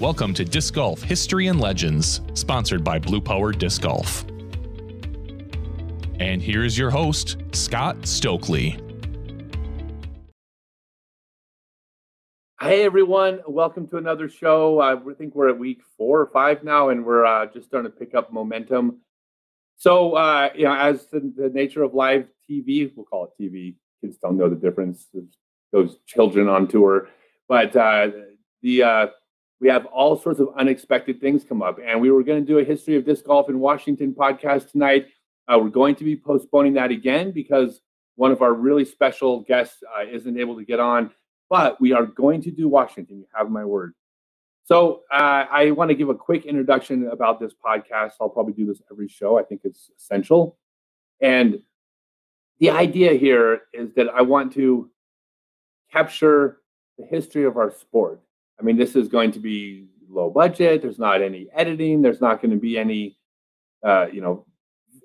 Welcome to Disc Golf History and Legends, sponsored by Blue Power Disc Golf. And here's your host, Scott Stokely. Hey everyone, welcome to another show. I think we're at week 4 or 5 now, and we're just starting to pick up momentum. So, as the nature of live TV, we'll call it TV. Kids don't know the difference. There's those children on tour, but we have all sorts of unexpected things come up, and we were going to do a history of disc golf in Washington podcast tonight. We're going to be postponing that again because one of our really special guests isn't able to get on, but we are going to do Washington. You have my word. So I want to give a quick introduction about this podcast. I'll probably do this every show. I think it's essential. And the idea here is that I want to capture the history of our sport. I mean, this is going to be low budget. There's not any editing. There's not going to be any,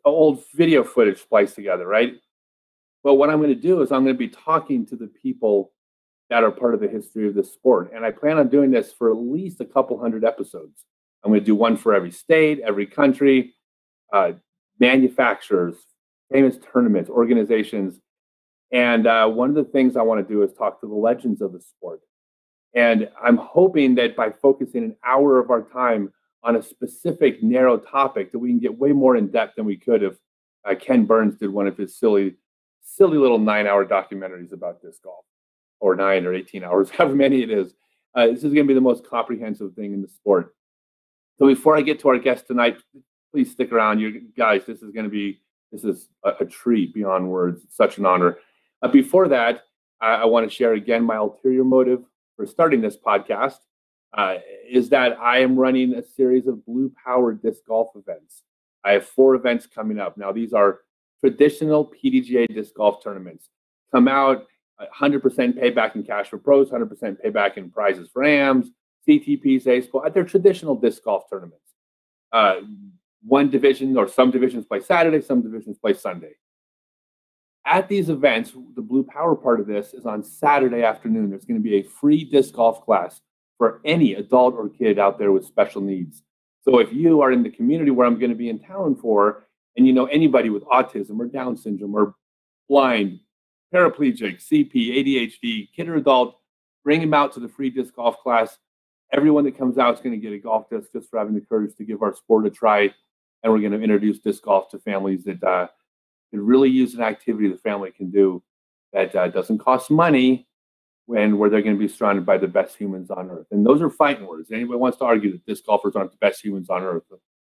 old video footage spliced together, right? But what I'm going to do is I'm going to be talking to the people that are part of the history of this sport. And I plan on doing this for at least a couple hundred episodes. I'm going to do one for every state, every country, manufacturers, famous tournaments, organizations. And one of the things I want to do is talk to the legends of the sport. And I'm hoping that by focusing an hour of our time on a specific narrow topic, that we can get way more in depth than we could if Ken Burns did one of his silly little 9-hour documentaries about disc golf, or 9 or 18 hours, however many it is. This is going to be the most comprehensive thing in the sport. So before I get to our guest tonight, please stick around. You guys, this is a treat beyond words. It's such an honor. Before that, I want to share again my ulterior motive for starting this podcast is that I am running a series of Blue Power disc golf events. I have 4 events coming up. Now, these are traditional PDGA disc golf tournaments. Come out 100% payback in cash for pros, 100% payback in prizes for AMs, CTPs, ASPO. They're traditional disc golf tournaments. One division or some divisions play Saturday, some divisions play Sunday. At these events, the Blue Power part of this is on Saturday afternoon. There's going to be a free disc golf class for any adult or kid out there with special needs. So if you are in the community where I'm going to be in town for, and you know anybody with autism or Down syndrome or blind, paraplegic, CP, ADHD, kid or adult, bring them out to the free disc golf class. Everyone that comes out is going to get a golf disc just for having the courage to give our sport a try. And we're going to introduce disc golf to families that could really use an activity the family can do that doesn't cost money, where they're going to be surrounded by the best humans on earth. And those are fighting words. Anybody wants to argue that disc golfers aren't the best humans on earth,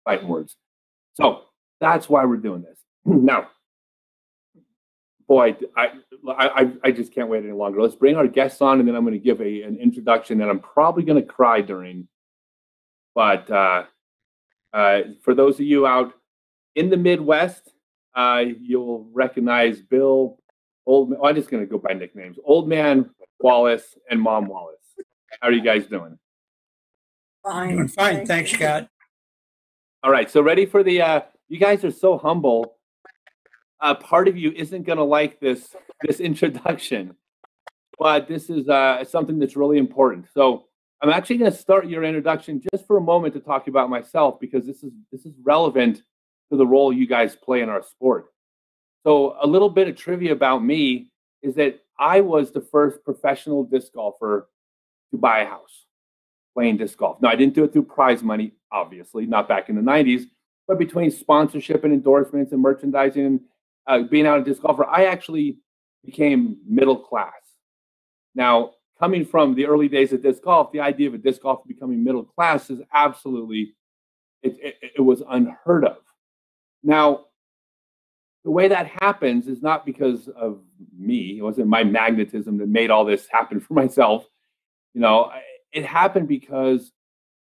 fighting words. So that's why we're doing this. Now, boy, I just can't wait any longer. Let's bring our guests on, and then I'm going to give an introduction that I'm probably going to cry during. But for those of you out in the Midwest, you'll recognize Bill, I'm just going to go by nicknames, Old Man Wallace and Mom Wallace. How are you guys doing? Fine. Doing fine. Thanks, Scott. All right. So ready for the, you guys are so humble. Part of you isn't going to like this introduction, but this is something that's really important. So I'm actually going to start your introduction just for a moment to talk about myself, because this is relevant to the role you guys play in our sport. So a little bit of trivia about me is that I was the first professional disc golfer to buy a house playing disc golf. Now, I didn't do it through prize money, obviously, not back in the 90s, but between sponsorship and endorsements and merchandising and being out a disc golfer, I actually became middle class. Now, coming from the early days of disc golf, the idea of a disc golfer becoming middle class is absolutely, it was unheard of. Now, the way that happens is not because of me. It wasn't my magnetism that made all this happen for myself. It happened because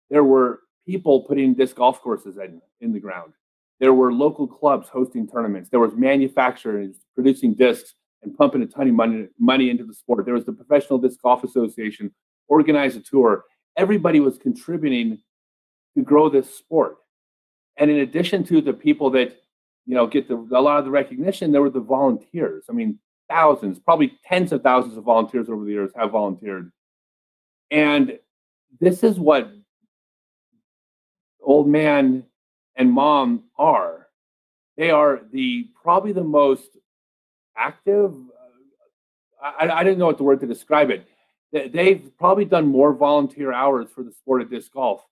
there were people putting disc golf courses in the ground. There were local clubs hosting tournaments. There was manufacturers producing discs and pumping a ton of money into the sport. There was the Professional Disc Golf Association, organized a tour. Everybody was contributing to grow this sport. And in addition to the people that get a lot of the recognition, there were the volunteers. I mean, thousands, probably tens of thousands of volunteers over the years have volunteered. And this is what old man and mom are. They are probably the most active. I didn't know what the word to describe it. They've probably done more volunteer hours for the sport of disc golf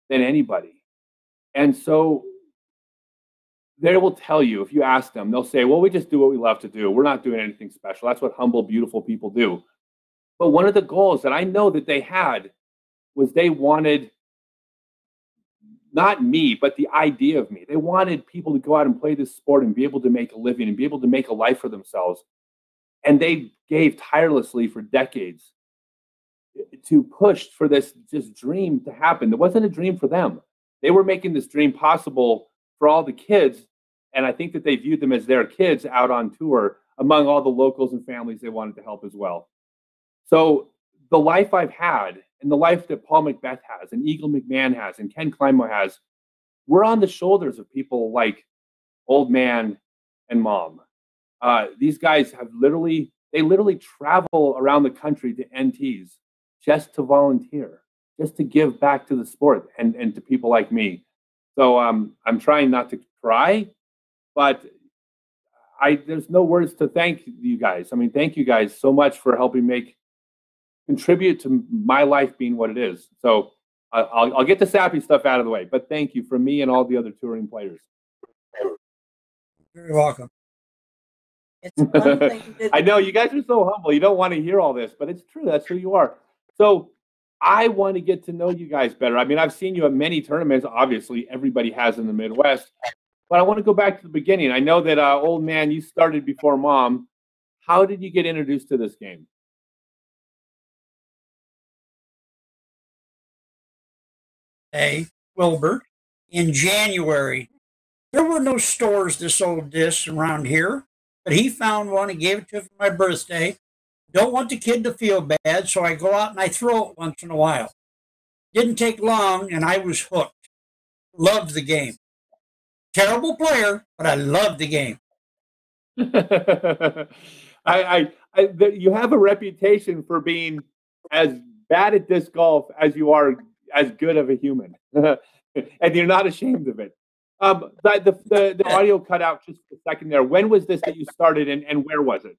than anybody. And so they will tell you, if you ask them, they'll say, well, we just do what we love to do. We're not doing anything special. That's what humble, beautiful people do. But one of the goals that I know that they had was they wanted not me, but the idea of me. They wanted people to go out and play this sport and be able to make a living and be able to make a life for themselves. And they gave tirelessly for decades to push for this just dream to happen. It wasn't a dream for them. They were making this dream possible for all the kids. And I think that they viewed them as their kids out on tour among all the locals and families they wanted to help as well. So the life I've had and the life that Paul Macbeth has and Eagle McMahon has and Ken Climo has, we're on the shoulders of people like Old Man and Mom. These guys have literally travel around the country to NTs just to volunteer, just to give back to the sport and to people like me. So I'm trying not to cry, but there's no words to thank you guys. I mean, thank you guys so much for helping contribute to my life being what it is. So I'll get the sappy stuff out of the way, but thank you from me and all the other touring players. You're welcome. It's one thing I know you guys are so humble. You don't want to hear all this, but it's true. That's who you are. So I want to get to know you guys better. I mean, I've seen you at many tournaments. Obviously, everybody has in the Midwest. But I want to go back to the beginning. I know that, Old Man, you started before Mom. How did you get introduced to this game? Hey, Wilbur, in January. There were no stores that sold discs around here, but he found one and gave it to me for my birthday. Don't want the kid to feel bad, so I go out and I throw it once in a while. Didn't take long, and I was hooked. Loved the game. Terrible player, but I loved the game. You have a reputation for being as bad at disc golf as you are as good of a human, and you're not ashamed of it. The audio cut out just a second there. When was this that you started, and where was it?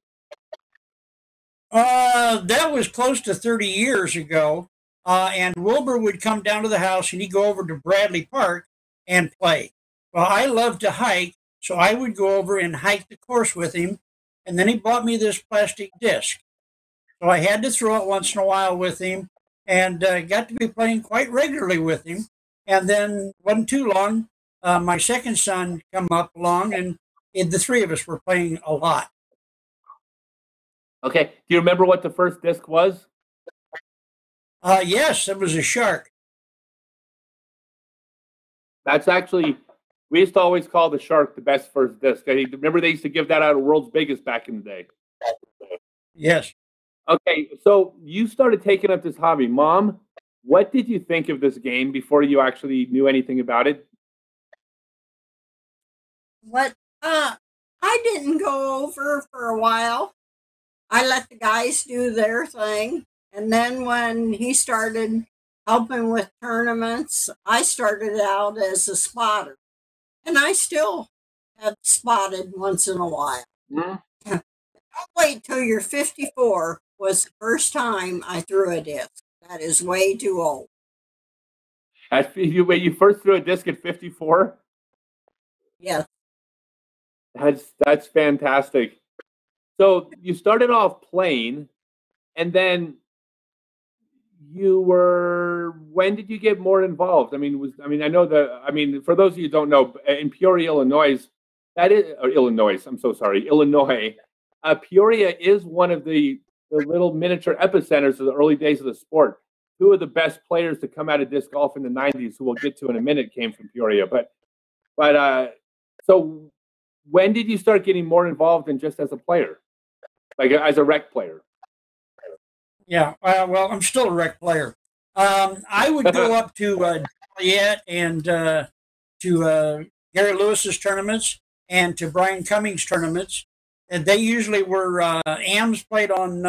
That was close to 30 years ago, and Wilbur would come down to the house, and he'd go over to Bradley Park and play. Well, I love to hike, so I would go over and hike the course with him, and then he bought me this plastic disc. So I had to throw it once in a while with him, and got to be playing quite regularly with him. And then wasn't too long, my second son come up along, and the three of us were playing a lot. Okay. Do you remember what the first disc was? Yes, it was a shark. That's actually, we used to always call the shark the best first disc. Remember they used to give that out at World's Biggest back in the day. Yes. Okay, so you started taking up this hobby. Mom, what did you think of this game before you actually knew anything about it? I didn't go over for a while. I let the guys do their thing. And then when he started helping with tournaments, I started out as a spotter. And I still have spotted once in a while. Mm-hmm. Don't wait till you're 54 was the first time I threw a disc. That is way too old. You first threw a disc at 54? Yes. That's fantastic. So you started off playing, and then when did you get more involved? I know for those of you who don't know, in Peoria, Illinois, Illinois, Peoria is one of the little miniature epicenters of the early days of the sport. Two of the best players to come out of disc golf in the 90s, who we'll get to in a minute, came from Peoria. So when did you start getting more involved than just as a player, like as a rec player? Yeah, well, I'm still a rec player. I would go up to Joliet and to Gary Lewis's tournaments and to Brian Cummings' tournaments. And they usually were AMs played on,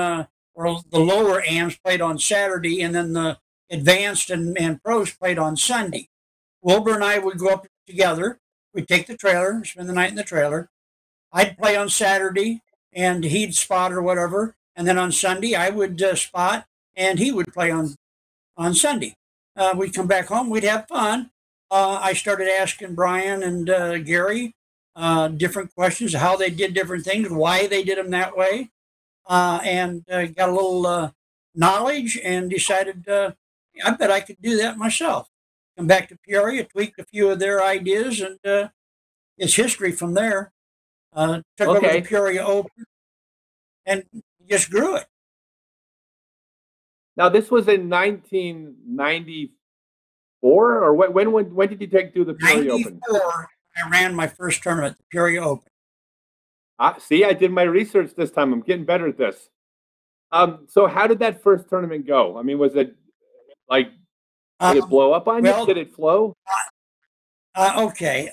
or the lower AMs played on Saturday, and then the advanced and pros played on Sunday. Wilbur and I would go up together. We'd take the trailer, spend the night in the trailer. I'd play on Saturday, and he'd spot or whatever. And then on Sunday, I would spot, and he would play on Sunday. We'd come back home. We'd have fun. I started asking Brian and Gary different questions, how they did different things, why they did them that way, and got a little knowledge and decided I bet I could do that myself. Come back to Peoria, tweaked a few of their ideas, and it's history from there. Took over the Peoria Open and just grew it. Now, this was in 1994, or when did you do the Peoria Open? 94, I ran my first tournament, the Peoria Open. See, I did my research this time. I'm getting better at this. So how did that first tournament go? I mean, was it like, did it blow up on you? Did it flow? Okay.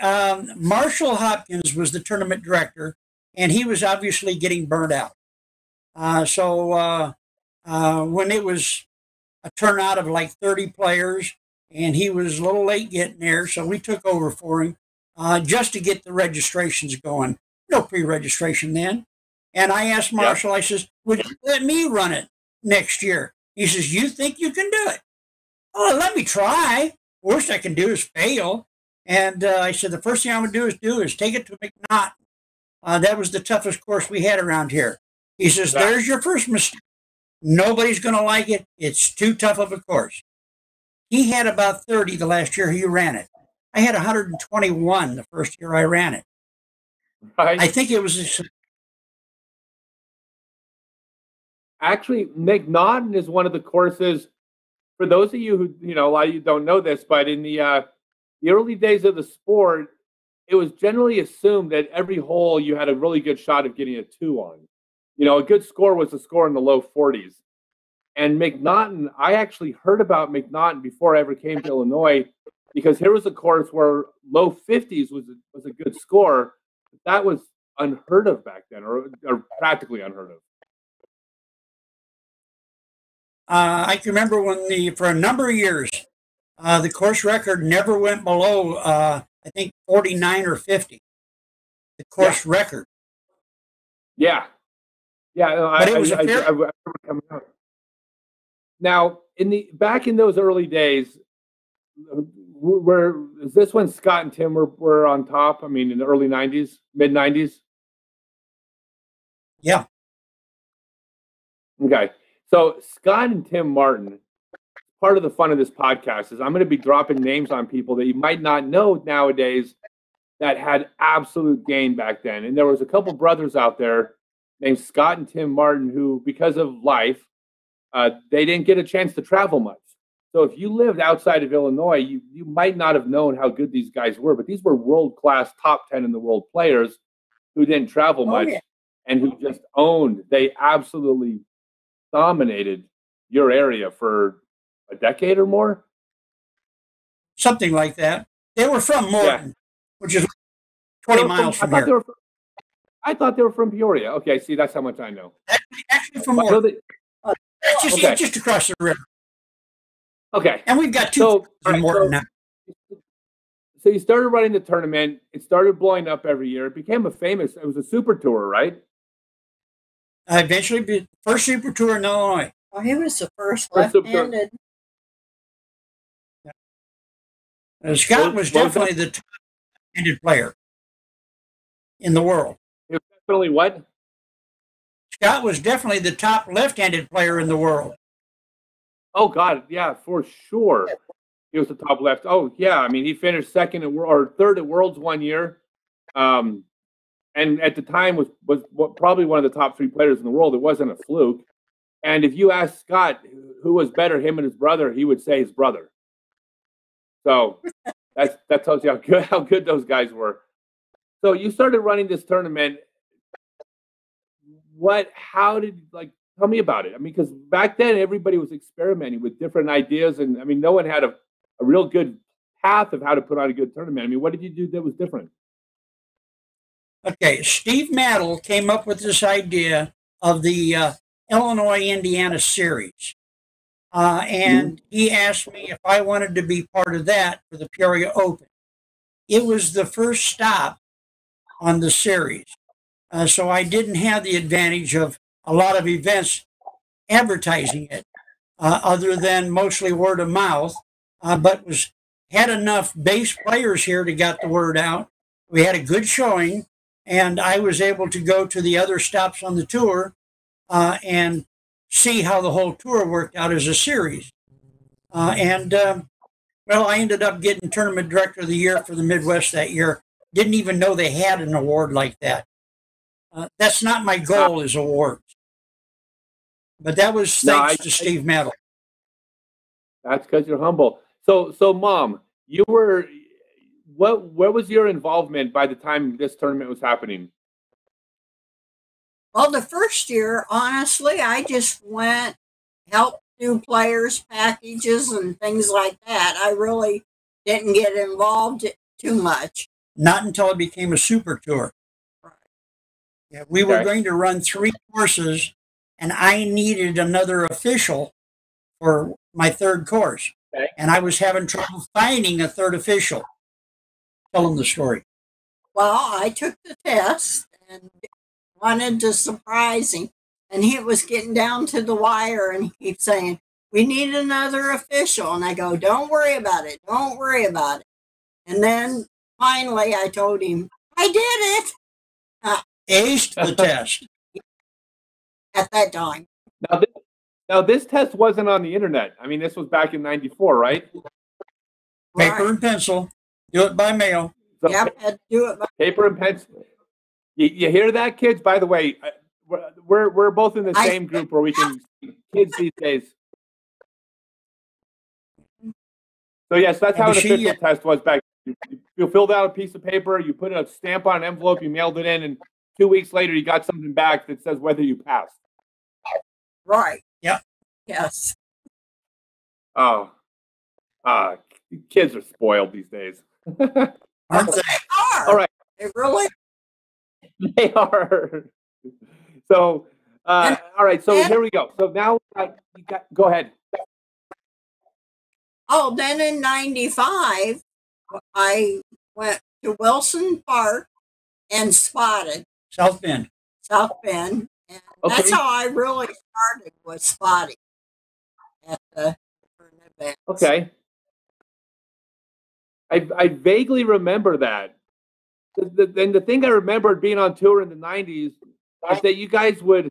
Marshall Hopkins was the tournament director, and he was obviously getting burnt out. So when it was a turnout of like 30 players, and he was a little late getting there, so we took over for him just to get the registrations going. No pre-registration then. And I asked Marshall, I says, would you let me run it next year? He says, you think you can do it? Oh, let me try. Worst I can do is fail. And I said, the first thing I'm going to do is take it to McNaughton. That was the toughest course we had around here. He says, there's your first mistake. Nobody's going to like it. It's too tough of a course. He had about 30 the last year he ran it. I had 121 the first year I ran it. Right. I think it was... Actually, McNaughton is one of the courses, for those of you who, a lot of you don't know this, but in the early days of the sport, it was generally assumed that every hole you had a really good shot of getting a 2 on. A good score was a score in the low 40s. And McNaughton, I actually heard about McNaughton before I ever came to Illinois, because here was a course where low 50s was a good score. That was unheard of back then, or practically unheard of. I can remember when for a number of years, the course record never went below, I think, 49 or 50. The course record. Yeah. Yeah. But it was I remember coming out. Now, back in those early days, is this when Scott and Tim were on top? I mean, in the early 90s, mid 90s? Yeah. Okay. So Scott and Tim Martin, part of the fun of this podcast is I'm going to be dropping names on people that you might not know nowadays that had absolute game back then. And there was a couple brothers out there named Scott and Tim Martin who, because of life, they didn't get a chance to travel much. So if you lived outside of Illinois, you might not have known how good these guys were, but these were world-class top 10 in the world players who didn't travel much and who just owned. They absolutely dominated your area for a decade or more. Something like that. They were from Morton, which is 20 miles from here. I thought they were from Peoria. Okay, see, that's how much I know. Actually from Morton. Just across the river. Okay. And we've got two in Morton now. So you started running the tournament. It started blowing up every year. It became it was a super tour, right? Eventually, first super tour in Illinois. Oh, he was the first left-handed. Scott was definitely the top left-handed player in the world. It was definitely what? Scott was definitely the top left-handed player in the world. Oh, God, yeah, for sure. He was the top left. Oh, yeah, I mean, he finished third at Worlds one year. And at the time was probably one of the top 3 players in the world. It wasn't a fluke. And if you ask Scott who was better, him and his brother, he would say his brother. So that tells you how good those guys were. So you started running this tournament. Tell me about it. I mean, because back then everybody was experimenting with different ideas, and I mean, no one had a real good path of how to put on a good tournament. I mean, what did you do that was different? Okay, Steve Maddle came up with this idea of the Illinois-Indiana series. and he asked me if I wanted to be part of that for the Peoria Open. It was the first stop on the series, so I didn't have the advantage of a lot of events advertising it, other than mostly word of mouth, but had enough base players here to get the word out. We had a good showing, and I was able to go to the other stops on the tour and see how the whole tour worked out as a series. Well, I ended up getting Tournament Director of the Year for the Midwest that year. Didn't even know they had an award like that. That's not my goal as awards. But that was thanks to Steve Mattel. That's because you're humble. So Mom, you were where was your involvement by the time this tournament was happening? Well, the first year, honestly, I just went, helped do players' packages and things like that. I really didn't get involved too much. Not until it became a super tour. Right. Yeah, we were going to run 3 courses, and I needed another official for my 3rd course. Okay. And I was having trouble finding a 3rd official. Tell them the story. Well, I took the test and wanted to surprise him. And he was getting down to the wire, and he keeps saying, "We need another official." And I go, "Don't worry about it. Don't worry about it." And then finally I told him, "I did it." Aced the test. At that time. Now, this test wasn't on the internet. I mean, this was back in '94, right? Paper and pencil. Do it by mail. So, yep, had to do it by paper and pencil. You hear that, kids? By the way, we're both in the same group where we can kids these days. So yes, that's how an official test was back. You filled out a piece of paper, you put a stamp on an envelope, you mailed it in, and 2 weeks later you got something back that says whether you passed. Right. Yeah. Yes. Oh, kids are spoiled these days. Aren't they? All right. They really. They are. So, all right. So here we go. So now, go ahead. Oh, then in '95, I went to Wilson Park and spotted South Bend. And that's how I really started, was spotting at the different events. Okay. I vaguely remember that. And the thing I remembered being on tour in the '90s is that you guys would.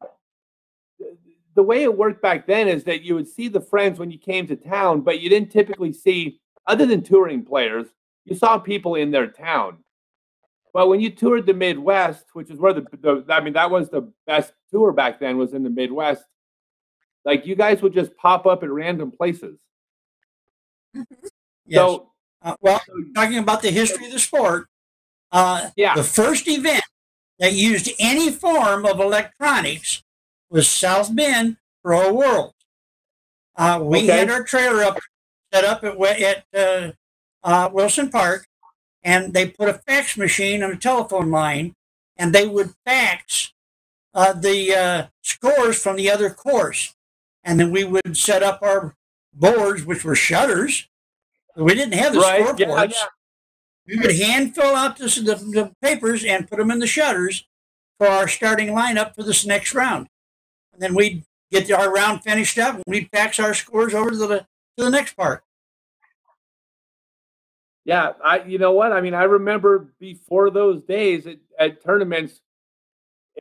The way it worked back then is that you would see the friends when you came to town, but you didn't typically see, other than touring players, you saw people in their town. But when you toured the Midwest, which is where that was the best tour back then, was in the Midwest. Like, you guys would just pop up at random places. Yes. So, talking about the history of the sport, the first event that used any form of electronics was South Bend Pro World. We had our trailer set up at Wilson Park, and they put a fax machine on a telephone line, and they would fax the scores from the other course. And then we would set up our boards, which were shutters. We didn't have the scoreboards. Yeah. We would hand fill out the papers and put them in the shutters for our starting lineup for this next round. And then we'd get our round finished up, and we'd fax our scores over to the next part. Yeah, you know what? I mean, I remember before those days at tournaments,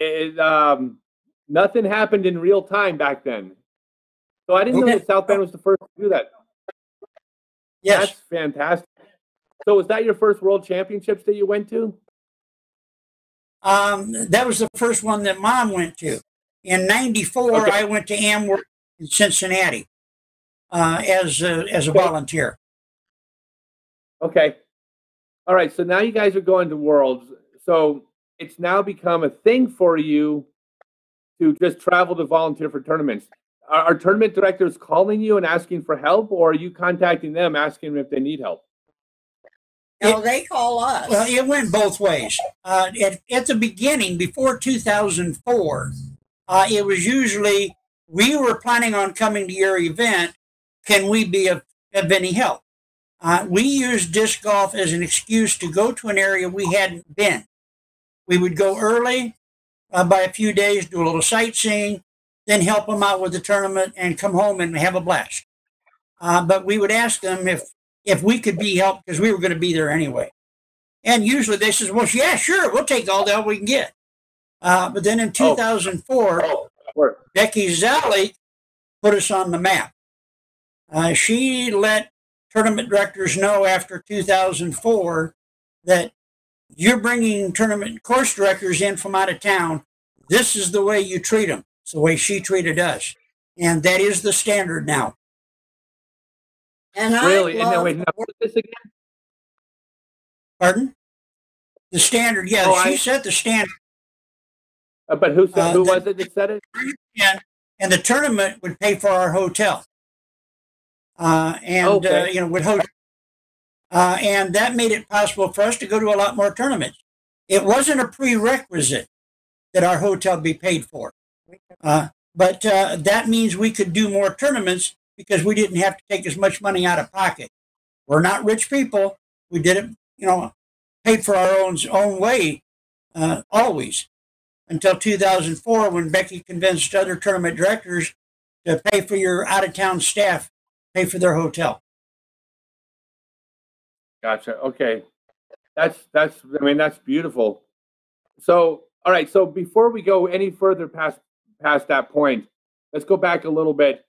nothing happened in real time back then. So I didn't know that South Bend was the first to do that. Yes. That's fantastic. So was that your first World Championships that you went to? That was the first one that Mom went to. In '94, I went to Amworth in Cincinnati as a volunteer. Okay. All right. So now you guys are going to Worlds. So it's now become a thing for you to just travel to volunteer for tournaments. Are tournament directors calling you and asking for help, or are you contacting them asking them if they need help? No, they call us. Well, it went both ways. At the beginning, before 2004, it was usually we were planning on coming to your event, can we be of any help? We used disc golf as an excuse to go to an area we hadn't been. We would go early by a few days, do a little sightseeing, then help them out with the tournament and come home and have a blast. But we would ask them if we could be helped because we were going to be there anyway. And usually they says, well, yeah, sure, we'll take all the help we can get. But then in 2004, Becky Zalik put us on the map. She let tournament directors know after 2004 that you're bringing tournament course directors in from out of town. This is the way you treat them. It's the way she treated us. And that is the standard now. And really? And then, wait, now, what is this again? Pardon? The standard, yeah. She set the standard. But who was it that said it? And the tournament would pay for our hotel. And that made it possible for us to go to a lot more tournaments. It wasn't a prerequisite that our hotel be paid for. But that means we could do more tournaments because we didn't have to take as much money out of pocket. We're not rich people. We did it, paid for our own way always until 2004 when Becky convinced other tournament directors to pay for your out-of-town staff, pay for their hotel. Gotcha. Okay. That's beautiful. So, all right. So before we go any further past that point, let's go back a little bit.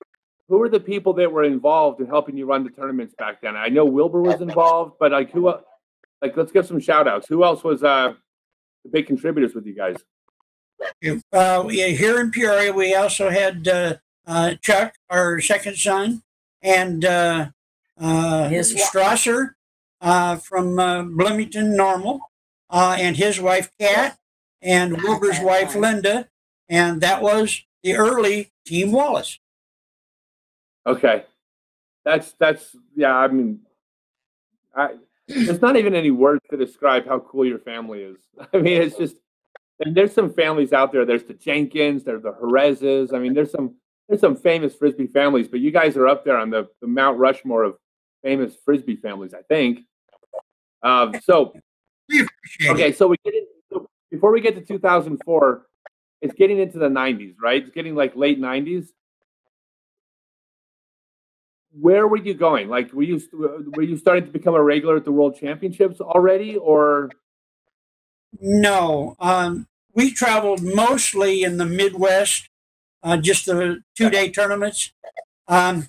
Who were the people that were involved in helping you run the tournaments back then? I know Wilbur was involved, but let's give some shout outs. Who else was the big contributors with you guys? Here in Peoria, we also had Chuck, our second son, and Strasser from Bloomington Normal, and his wife, Kat, and Wilbur's wife, Linda, and that was the early Team Wallace. Okay. That's yeah, there's not even any words to describe how cool your family is. I mean, it's just, and there's some families out there. There's the Jenkins, there's the Jerezes. I mean, there's some famous Frisbee families, but you guys are up there on the Mount Rushmore of famous Frisbee families, I think. So before we get to 2004, it's getting into the 90s, right? It's getting like late 90s. Where were you going? Like, were you starting to become a regular at the World Championships already, or? No, we traveled mostly in the Midwest, just the 2-day tournaments. I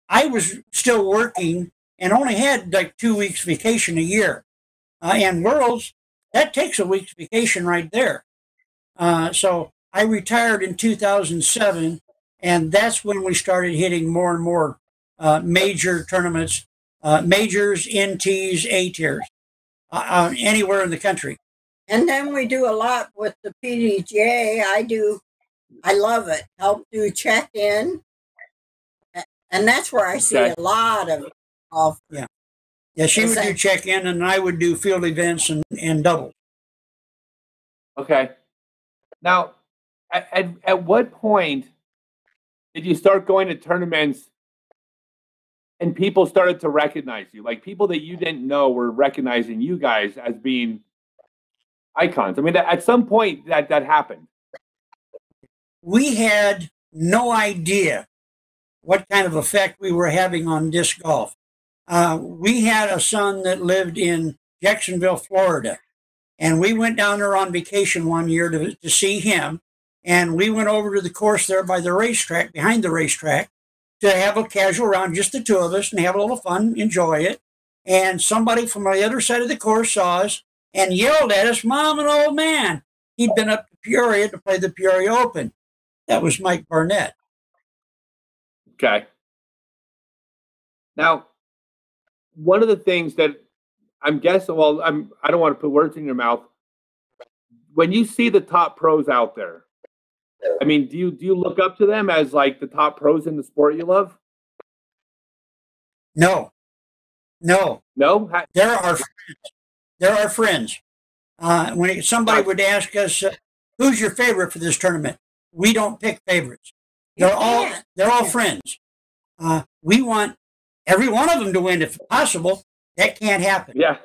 was still working and only had like 2 weeks vacation a year. And Worlds, that takes a week's vacation right there. So I retired in 2007, and that's when we started hitting more and more major tournaments, majors, NTs, A tiers, anywhere in the country. And then we do a lot with the PDGA. I love it. Help do check-in. And that's where I see a lot of golf. Yeah. Yeah, she would do check-in and I would do field events and doubles. Okay. Now, at what point did you start going to tournaments and people started to recognize you? Like, people that you didn't know were recognizing you guys as being icons. I mean, at some point that happened. We had no idea what kind of effect we were having on disc golf. We had a son that lived in Jacksonville, Florida, and we went down there on vacation one year to see him. And we went over to the course there by the racetrack, behind the racetrack, to have a casual round, just the two of us, and have a little fun, enjoy it. And somebody from the other side of the course saw us and yelled at us, "Mom and old man." He'd been up to Peoria to play the Peoria Open. That was Mike Barnett. Okay. Now, one of the things that I'm guessing, I don't want to put words in your mouth. When you see the top pros out there, I mean, do you look up to them as like the top pros in the sport you love? No. No? There are friends. When somebody would ask us, who's your favorite for this tournament? We don't pick favorites. They're all friends. We want every one of them to win if possible. That can't happen. Yeah.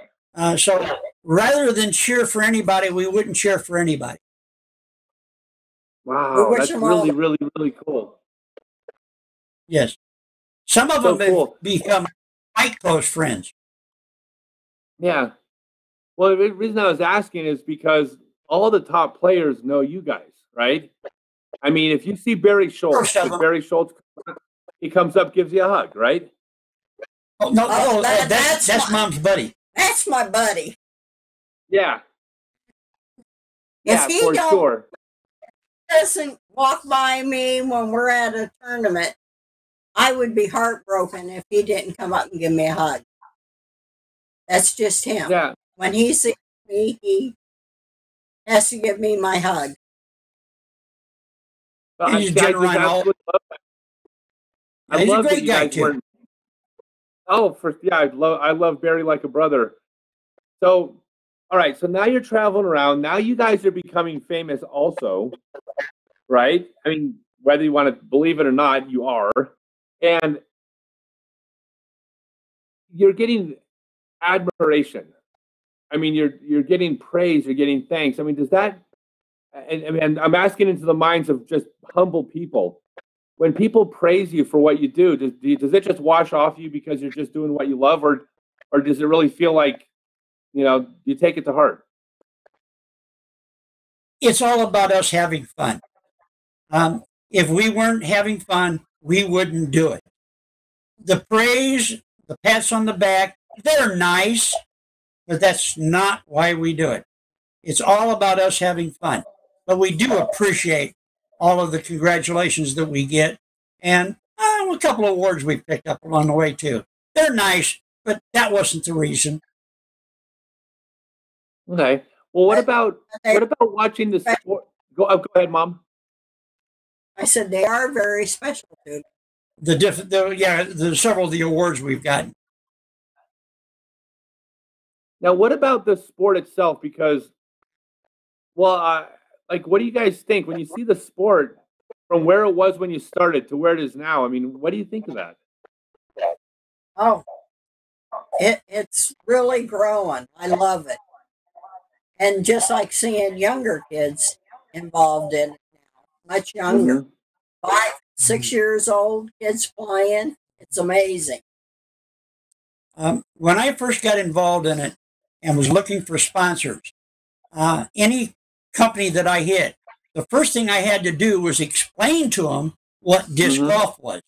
So rather than cheer for anybody, we wouldn't cheer for anybody. Wow, that's really, really, really cool. Yes. Some of So them cool. have become quite close friends. Yeah. Well, the reason I was asking is because all the top players know you guys, right? I mean, if you see Barry Schultz, he comes up, gives you a hug, right? Oh, no, that's Mom's buddy. That's my buddy. Yeah. If he for sure doesn't walk by me when we're at a tournament, I would be heartbroken if he didn't come up and give me a hug. That's just him. Yeah. When he sees me, he has to give me my hug. He's I love that you guys weren't. Oh, I love Barry like a brother. So, all right. So now you're traveling around. Now you guys are becoming famous, also, right? I mean, whether you want to believe it or not, you are, and you're getting admiration. I mean, you're getting praise. You're getting thanks. I mean, does that? And I'm asking into the minds of just humble people. When people praise you for what you do, does it just wash off you because you're just doing what you love, or does it really feel like, you take it to heart? It's all about us having fun. If we weren't having fun, we wouldn't do it. The praise, the pats on the back, they're nice, but that's not why we do it. It's all about us having fun. But we do appreciate all of the congratulations that we get, and a couple of awards we picked up along the way too. They're nice, but that wasn't the reason. Okay. Well, what about watching the sport? Go ahead, Mom. I said they are very special too. The several of the awards we've gotten. Now, what about the sport itself? Because, what do you guys think when you see the sport from where it was when you started to where it is now? I mean, what do you think of that? Oh, it's really growing. I love it. And just like seeing younger kids involved in it now, much younger, 5, 6 years old, kids playing. It's amazing. When I first got involved in it and was looking for sponsors, any company that I hit, the first thing I had to do was explain to them what disc golf was.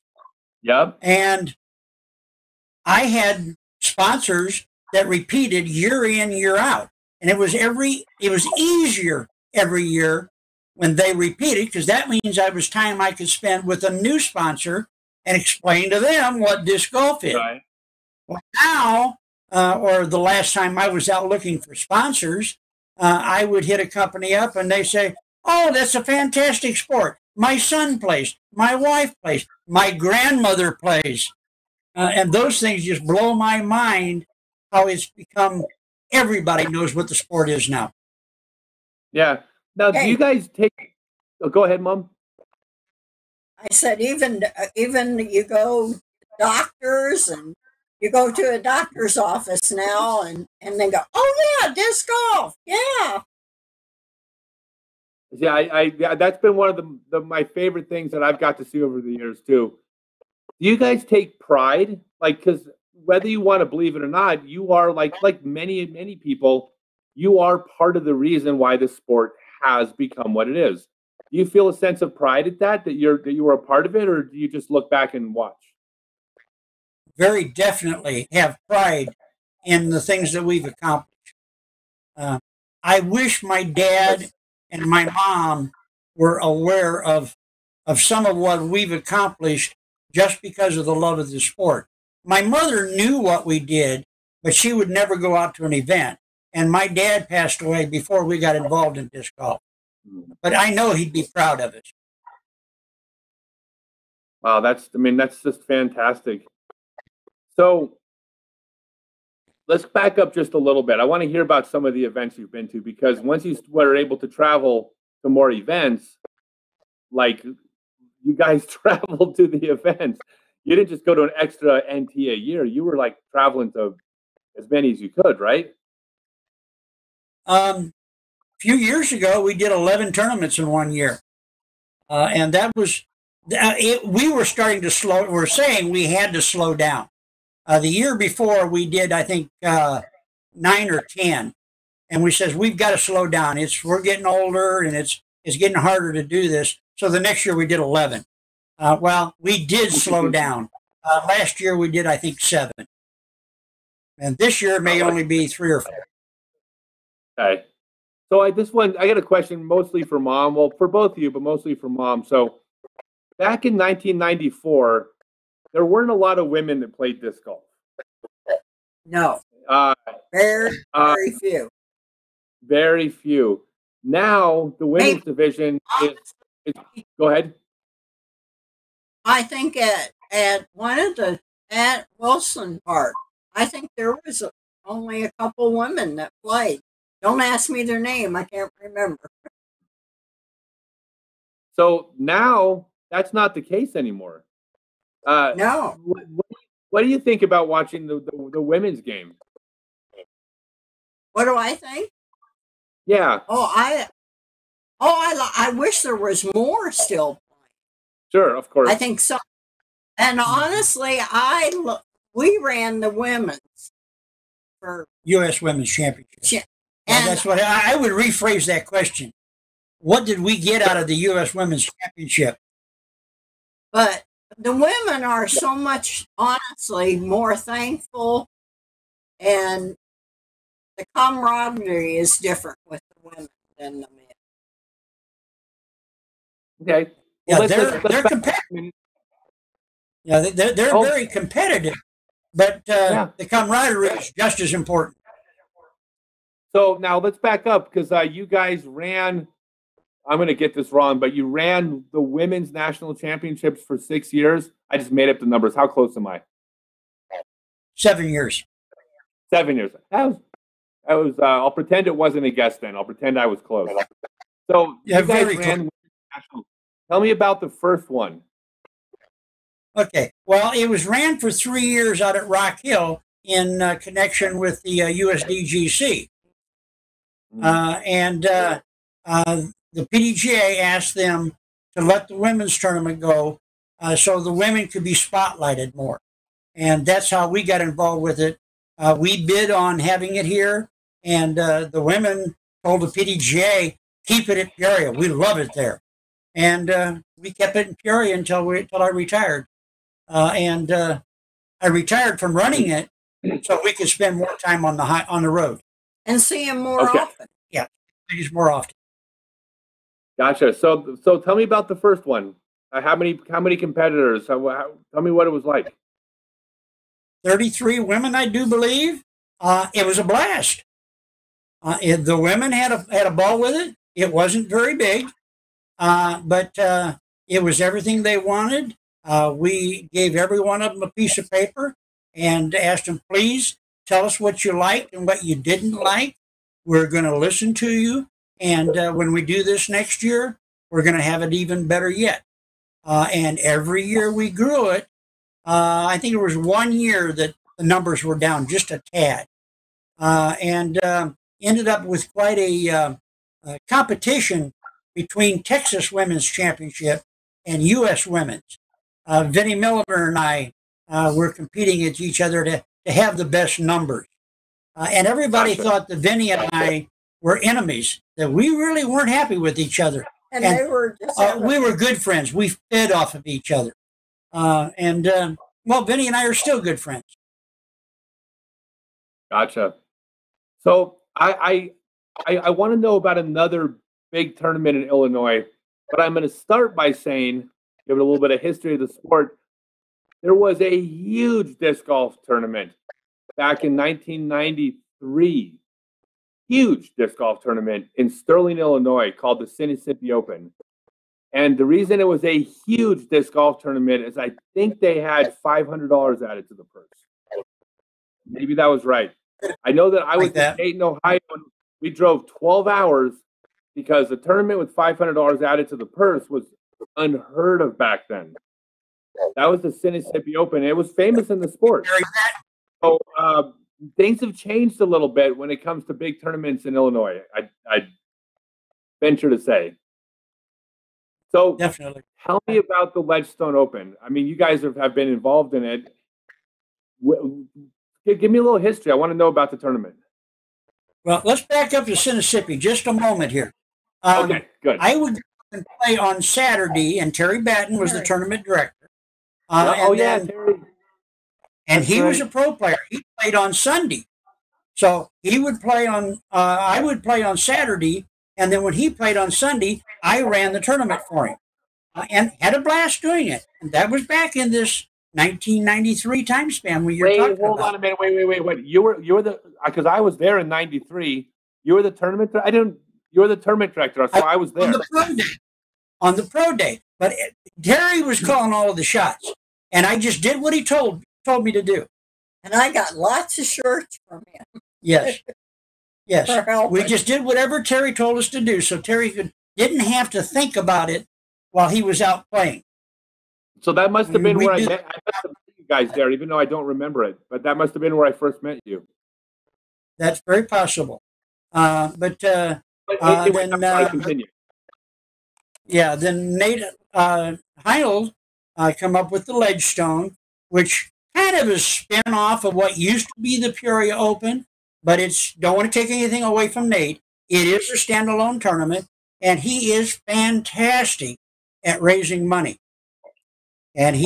Yep. And I had sponsors that repeated year in, year out. And it was easier every year when they repeated, because that means I was time I could spend with a new sponsor and explain to them what disc golf is. Right. Well, now, or the last time I was out looking for sponsors, I would hit a company up and they say, "Oh, that's a fantastic sport. My son plays, my wife plays, my grandmother plays." And those things just blow my mind how it's become. Everybody knows what the sport is now. Yeah. Now, do you guys take? Oh, go ahead, Mom. I said, even you go to doctors, and you go to a doctor's office now, and they go, "Oh yeah, disc golf, yeah." Yeah, that's been one of my favorite things that I've got to see over the years too. Do you guys take pride, because whether you want to believe it or not, you are like many people, you are part of the reason why this sport has become what it is. Do you feel a sense of pride at that you were a part of it, or do you just look back and watch? Very definitely have pride in the things that we've accomplished. I wish my dad and my mom were aware of some of what we've accomplished just because of the love of the sport. My mother knew what we did, but she would never go out to an event. And my dad passed away before we got involved in disc golf. But I know he'd be proud of us. Wow, that's just fantastic. So let's back up just a little bit. I want to hear about some of the events you've been to, because once you were able to travel to more events, like you guys traveled to the events. you didn't just go to an extra NT a year. You were like traveling to as many as you could, right? A few years ago, we did 11 tournaments in 1 year. And that was, we were starting to slow, we're saying we had to slow down. The year before, we did, I think, 9 or 10. And we says, we've got to slow down. We're getting older, and it's getting harder to do this. So the next year, we did 11. Well, we did slow down. Last year, we did, I think, 7. And this year, it may only be 3 or 4. Okay. So I got a question mostly for Mom. Well, for both of you, but mostly for Mom. So back in 1994, there weren't a lot of women that played disc golf. No. Very few. Very few. Now the women's division is. Go ahead. I think at Wilson Park, I think there was only a couple women that played. Don't ask me their name. I can't remember. So now that's not the case anymore. No. What do you think about watching the women's game? What do I think? Yeah. I wish there was more still playing. Sure, of course. I think so. And honestly, we ran the women's for U.S. Women's Championship. And that's what I would rephrase that question. What did we get out of the U.S. Women's Championship? But the women are so much, honestly, more thankful, and the camaraderie is different with the women than the men. Okay. Well, they're competitive. Yeah, they're very competitive, but the camaraderie is just as important. So now let's back up because you guys ran, I'm going to get this wrong, but you ran the women's national championships for 6 years. I just made up the numbers. How close am I? 7 years. 7 years. That was I'll pretend it wasn't a guess then. I'll pretend I was close. So you guys ran national. Tell me about the first one. Okay. Well, it was ran for 3 years out at Rock Hill in connection with the USDGC. And the PDGA asked them to let the women's tournament go so the women could be spotlighted more. And that's how we got involved with it. We bid on having it here, and the women told the PDGA, keep it at Peoria. We love it there. And we kept it in Peoria until I retired. And I retired from running it so we could spend more time on the road. And see him more often. Yeah, more often. Gotcha. So tell me about the first one. How many competitors? Tell me what it was like. 33 women, I do believe. It was a blast. The women had a ball with it. It wasn't very big, but it was everything they wanted. We gave every one of them a piece of paper and asked them, please tell us what you liked and what you didn't like. We're going to listen to you. And when we do this next year, we're going to have it even better yet. And every year we grew it. I think it was 1 year that the numbers were down just a tad. And ended up with quite a competition between Texas Women's Championship and U.S. Women's. Vinnie Miller and I were competing against each other to have the best numbers. And everybody thought that Vinnie and I were enemies, that we really weren't happy with each other. And they were we were good friends. We fed off of each other. Well, Vinnie and I are still good friends. Gotcha. So I want to know about another big tournament in Illinois, but I'm going to start by saying, give it a little bit of history of the sport. There was a huge disc golf tournament back in 1993. Huge disc golf tournament in Sterling, Illinois, called the Mississippi Open. And the reason it was a huge disc golf tournament is I think they had $500 added to the purse. Maybe that was right. I know that I was in Dayton, Ohio, and we drove 12 hours because the tournament with $500 added to the purse was unheard of back then. That was the Mississippi Open. It was famous in the sport. So things have changed a little bit when it comes to big tournaments in Illinois. I venture to say. So Definitely. tell me about the Ledgestone Open. I mean, you guys have been involved in it. Give me a little history. I want to know about the tournament. Well, let's back up to Mississippi just a moment here. Okay, good. I would play on Saturday, and Terry Batten was the tournament director. Terry. And he was a pro player. He played on Sunday. So he would play on, I would play on Saturday. And then when he played on Sunday, I ran the tournament for him and had a blast doing it. And that was back in this 1993 time span when you're talking about. Hold on a minute. Wait. You were the, because I was there in 93. You were the tournament, you were the tournament director. So I was there. On the pro day. But Terry was calling all of the shots. And I just did what he told me to do. And I got lots of shirts from him. Yes. Yes. We just did whatever Terry told us to do. So Terry didn't have to think about it while he was out playing. So that must have been where I must have met you guys there, even though I don't remember it. But that must have been where I first met you. That's very possible. Continue. Yeah, then Nate Heinold come up with the Ledgestone, which kind of a spin-off of what used to be the Peoria Open, but don't want to take anything away from Nate. It is a standalone tournament, and he is fantastic at raising money. And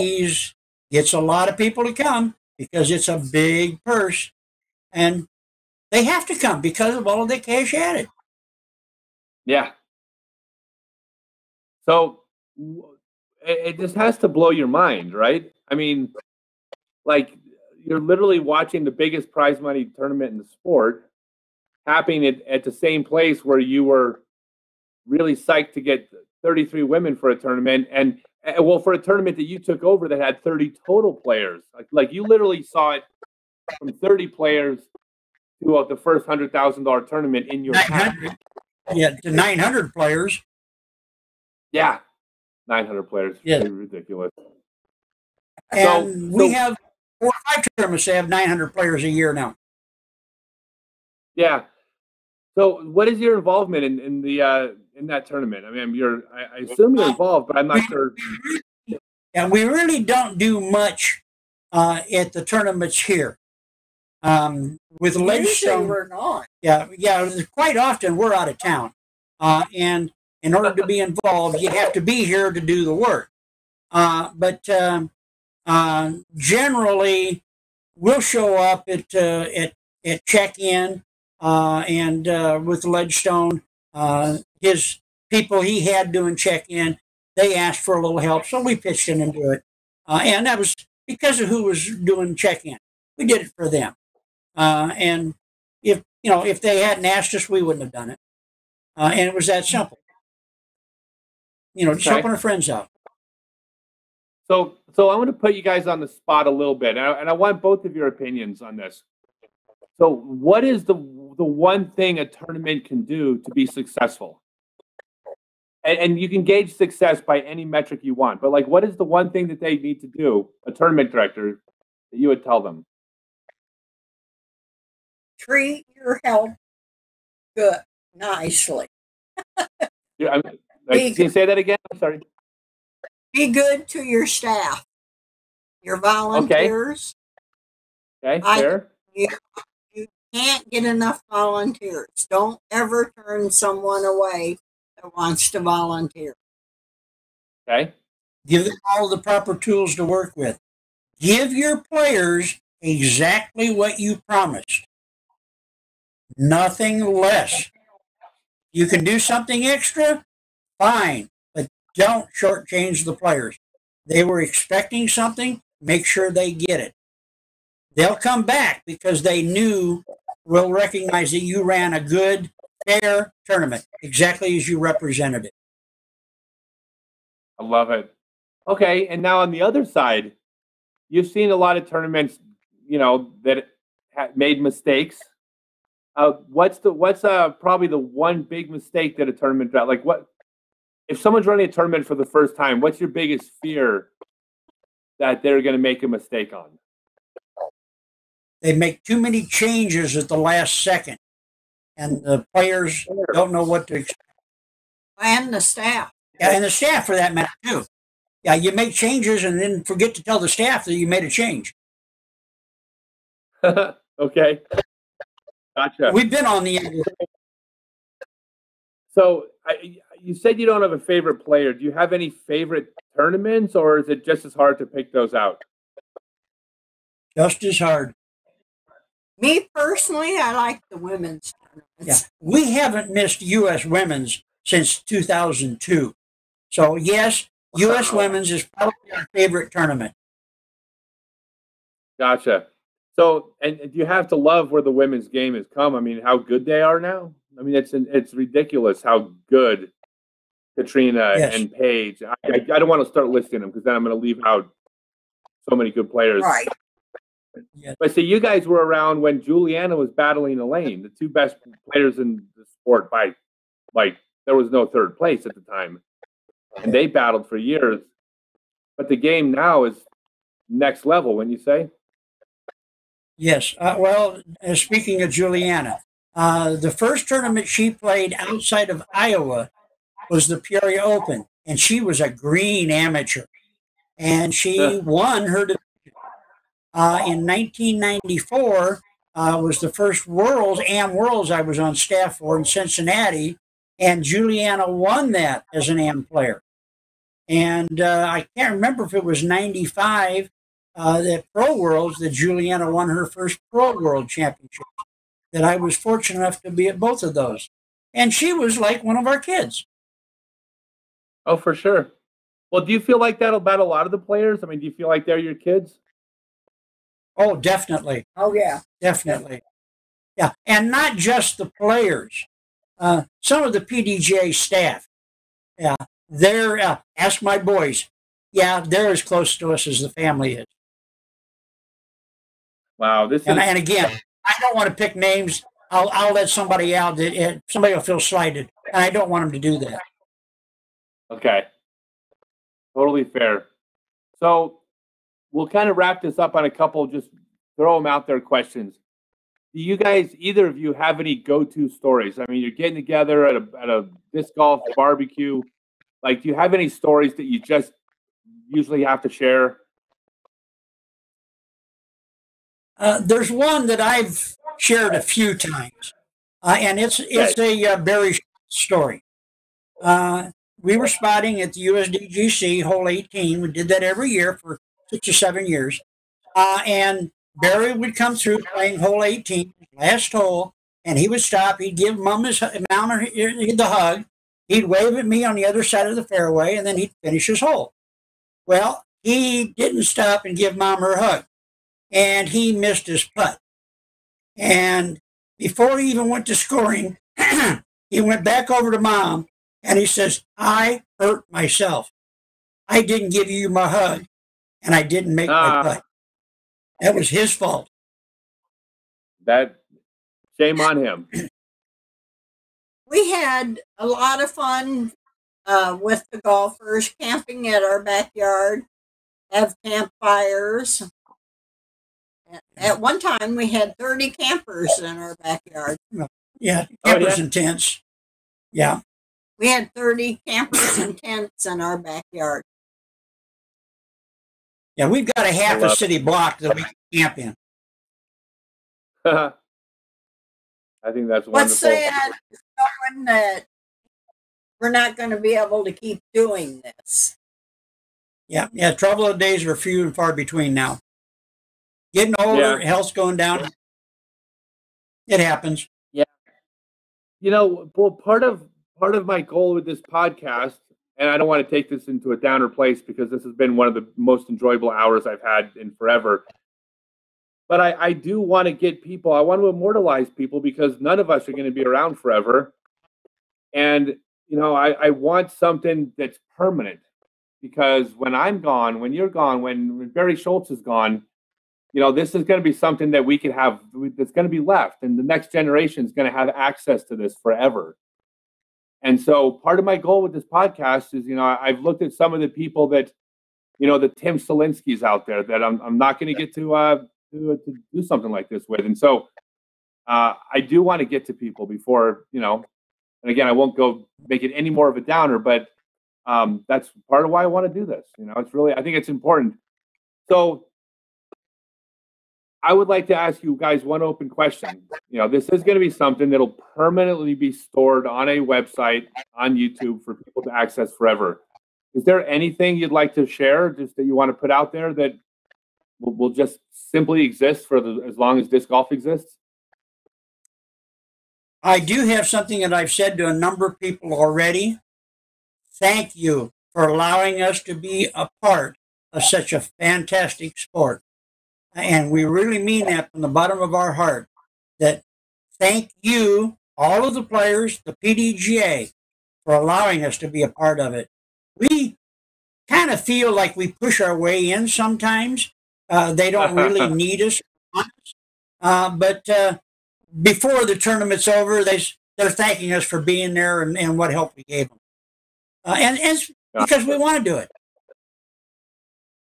gets a lot of people to come because it's a big purse, and they have to come because of all of the cash added. Yeah. So it just has to blow your mind, right? I mean, like, you're literally watching the biggest prize money tournament in the sport happening at the same place where you were really psyched to get 33 women for a tournament. And well, for a tournament that you took over that had 30 total players, like you literally saw it from 30 players to the first $100,000 tournament in your town. Yeah, to 900 players. Yeah, 900 players. Yeah. Ridiculous. And we have 4 or 5 tournaments that have 900 players a year now. Yeah. So, what is your involvement in that tournament? I mean, I assume you're involved, but I'm not sure. Yeah, we really don't do much at the tournaments here. With Ledgestone, we're not. Yeah. Quite often we're out of town, and in order to be involved, you have to be here to do the work. But generally, we'll show up at check-in, and with Ledgestone, his people he had doing check-in, they asked for a little help, so we pitched in and do it. And that was because of who was doing check-in. We did it for them. And if they hadn't asked us, we wouldn't have done it. And it was that simple. Just helping our friends out. So I want to put you guys on the spot a little bit, and I want both of your opinions on this. So what is the one thing a tournament can do to be successful? And you can gauge success by any metric you want, but what is the one thing that they need to do, a tournament director, that you would tell them? Treat your health good, nicely. Can you say that again? I'm sorry. Be good to your staff, your volunteers. Okay, fair. You can't get enough volunteers. Don't ever turn someone away that wants to volunteer. Okay. Give them all the proper tools to work with. Give your players exactly what you promised. Nothing less. You can do something extra, fine, but don't shortchange the players. They were expecting something, make sure they get it. They'll come back because they will recognize that you ran a good, fair tournament, exactly as you represented it. I love it. Okay, and now on the other side, you've seen a lot of tournaments, that made mistakes. What's probably the one big mistake that a tournament, if someone's running a tournament for the first time, what's your biggest fear that they're going to make a mistake on? They make too many changes at the last second, and the players don't know what to expect. And the staff. Yeah, and the staff for that matter too. Yeah, you make changes and then forget to tell the staff that you made a change. Okay. Gotcha. We've been on the. So you said you don't have a favorite player. Do you have any favorite tournaments, or is it just as hard to pick those out? Just as hard. Me personally, I like the women's tournaments. Yeah, we haven't missed U.S. women's since 2002. So yes, U.S. women's is probably our favorite tournament. Gotcha. So, and do you have to love where the women's game has come? I mean, how good they are now. I mean, it's ridiculous how good Katrina and Paige. I don't want to start listing them because then I'm going to leave out so many good players. Right. Yes. But see, you guys were around when Juliana was battling Elaine, the two best players in the sport by, like, there was no third place at the time. And they battled for years. But the game now is next level, wouldn't you say? Yes. Well, speaking of Juliana, the first tournament she played outside of Iowa was the Peoria Open, and she was a green amateur. And she won her division. In 1994 was the first Worlds I was on staff for in Cincinnati, and Juliana won that as an AM player. And I can't remember if it was 95 that Pro Worlds that Juliana won her first Pro World Championship. That I was fortunate enough to be at both of those. And she was like one of our kids. Oh, for sure. Well, do you feel like that about a lot of the players? I mean, do you feel like they're your kids? Oh, definitely. Oh, yeah. Definitely. Yeah. And not just the players. Some of the PDGA staff. Yeah. They're, ask my boys. Yeah, they're as close to us as the family is. Wow. And again, I don't want to pick names. I'll let somebody out. Somebody will feel slighted. And I don't want them to do that. Okay. Totally fair. So we'll kind of wrap this up on a couple, just throw them out there questions. Do you guys, either of you, have any go-to stories? I mean, you're getting together at a disc golf barbecue. Like, do you have any stories that you just usually have to share? There's one that I've shared a few times, and it's a Barry story. We were spotting at the USDGC hole 18. We did that every year for 6 or 7 years. And Barry would come through playing hole 18, last hole, and he would stop. He'd give Mom the hug. He'd wave at me on the other side of the fairway, and then he'd finish his hole. Well, he didn't stop and give Mom her hug, and he missed his putt. And before he even went to scoring, he went back over to Mom, and he says, "I hurt myself. I didn't give you my hug, and I didn't make my putt. That was his fault." Shame on him. We had a lot of fun with the golfers, camping at our backyard, have campfires. At one time, we had 30 campers in our backyard. Yeah, campers and tents. Yeah. We had 30 campers and tents in our backyard. Yeah, we've got a half a city block that we can camp in. I think that's wonderful. What's sad is knowing that we're not going to be able to keep doing this. Yeah, trouble of days are few and far between now. Getting older, health's going down. It happens. Yeah. You know, well, part of my goal with this podcast, and I don't want to take this into a downer place because this has been one of the most enjoyable hours I've had in forever. But I do want to get people, I want to immortalize people because none of us are going to be around forever. And, you know, I want something that's permanent because when I'm gone, when you're gone, when Barry Schultz is gone, you know, this is going to be something that we can have, that's going to be left. And the next generation is going to have access to this forever. And so part of my goal with this podcast is, you know, I've looked at some of the people that the Tim Selinskis out there that I'm not going to get to do something like this with. And so I do want to get to people before, and again, I won't go make it any more of a downer, but that's part of why I want to do this. It's really, I think it's important. So I would like to ask you guys one open question. This is going to be something that'll permanently be stored on a website on YouTube for people to access forever. Is there anything you'd like to share, just that you want to put out there that will just simply exist for as long as disc golf exists? I do have something that I've said to a number of people already. Thank you for allowing us to be a part of such a fantastic sport. And we really mean that from the bottom of our heart, that thank you, all of the players, the PDGA, for allowing us to be a part of it. We kind of feel like we push our way in sometimes. They don't really need us. But before the tournament's over, they're thanking us for being there and what help we gave them. And it's because we want to do it.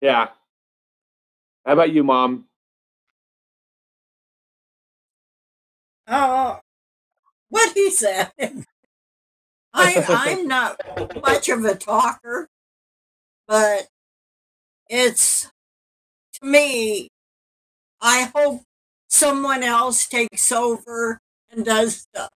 Yeah. How about you, Mom? What he said. I'm not much of a talker, but it's, to me, I hope someone else takes over and does stuff.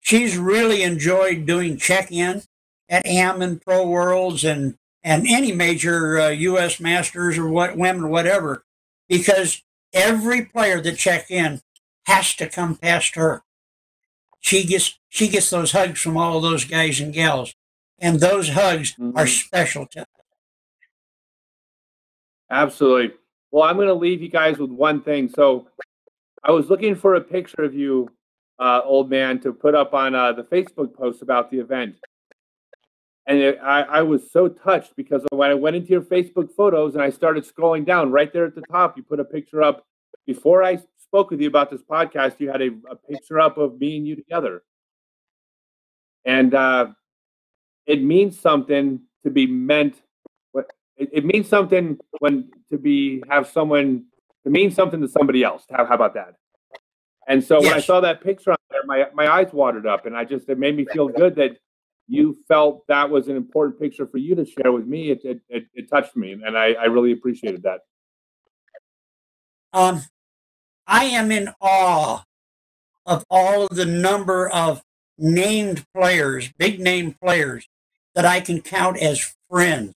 She's really enjoyed doing check-in at AM and Pro Worlds and any major U.S. Masters or women or whatever, because every player that checks in has to come past her. She gets those hugs from all of those guys and gals, and those hugs are special to her. Absolutely. Well, I'm going to leave you guys with one thing. So I was looking for a picture of you, old man, to put up on the Facebook post about the event. And I was so touched because when I went into your Facebook photos and I started scrolling down, right there at the top, you put a picture up. Before I spoke with you about this podcast, you had a picture up of me and you together. And it means something to be meant. It means something to mean something to somebody else. How about that? And so when I saw that picture on there, my eyes watered up, and it made me feel good that you felt that was an important picture for you to share with me. It touched me, and I really appreciated that. I am in awe of all of the number of named players, big name players, that I can count as friends.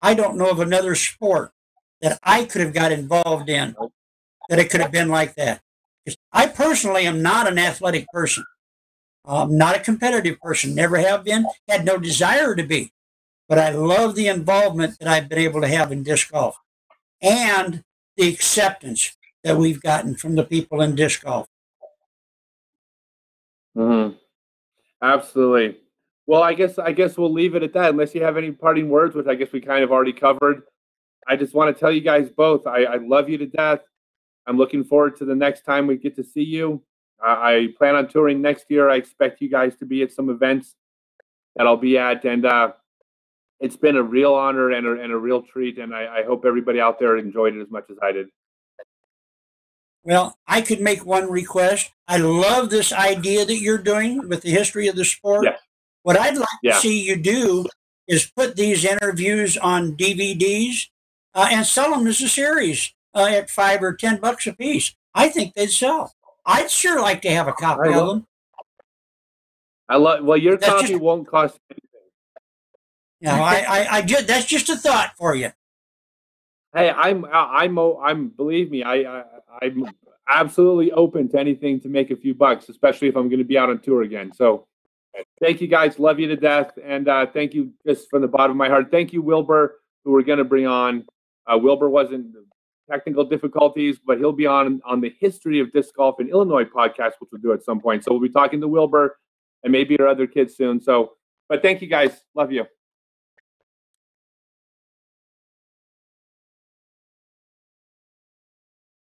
I don't know of another sport that I could have got involved in that it could have been like that. I personally am not an athletic person. I'm not a competitive person, never have been, had no desire to be. But I love the involvement that I've been able to have in disc golf and the acceptance that we've gotten from the people in disc golf. Absolutely. Well, I guess we'll leave it at that, unless you have any parting words, which I guess we kind of already covered. I just want to tell you guys both, I love you to death. I'm looking forward to the next time we get to see you. I plan on touring next year. I expect you guys to be at some events that I'll be at, and it's been a real honor and a real treat, and I hope everybody out there enjoyed it as much as I did. Well, I could make one request. I love this idea that you're doing with the history of the sport. Yes. What I'd like to see you do is put these interviews on DVDs and sell them as a series at $5 or $10 a piece. I think they'd sell. I'd sure like to have a copy of them. Well, your copy won't cost anything. I just, that's just a thought for you. Hey, I'm believe me, I'm absolutely open to anything to make a few bucks, especially if I'm going to be out on tour again. So thank you guys. Love you to death. And thank you just from the bottom of my heart. Thank you, Wilbur, who we're going to bring on. Wilbur wasn't technical difficulties, but he'll be on the History of Disc Golf in Illinois podcast, which we'll do at some point. So we'll be talking to Wilbur and maybe our other kids soon. So, but thank you guys. Love you.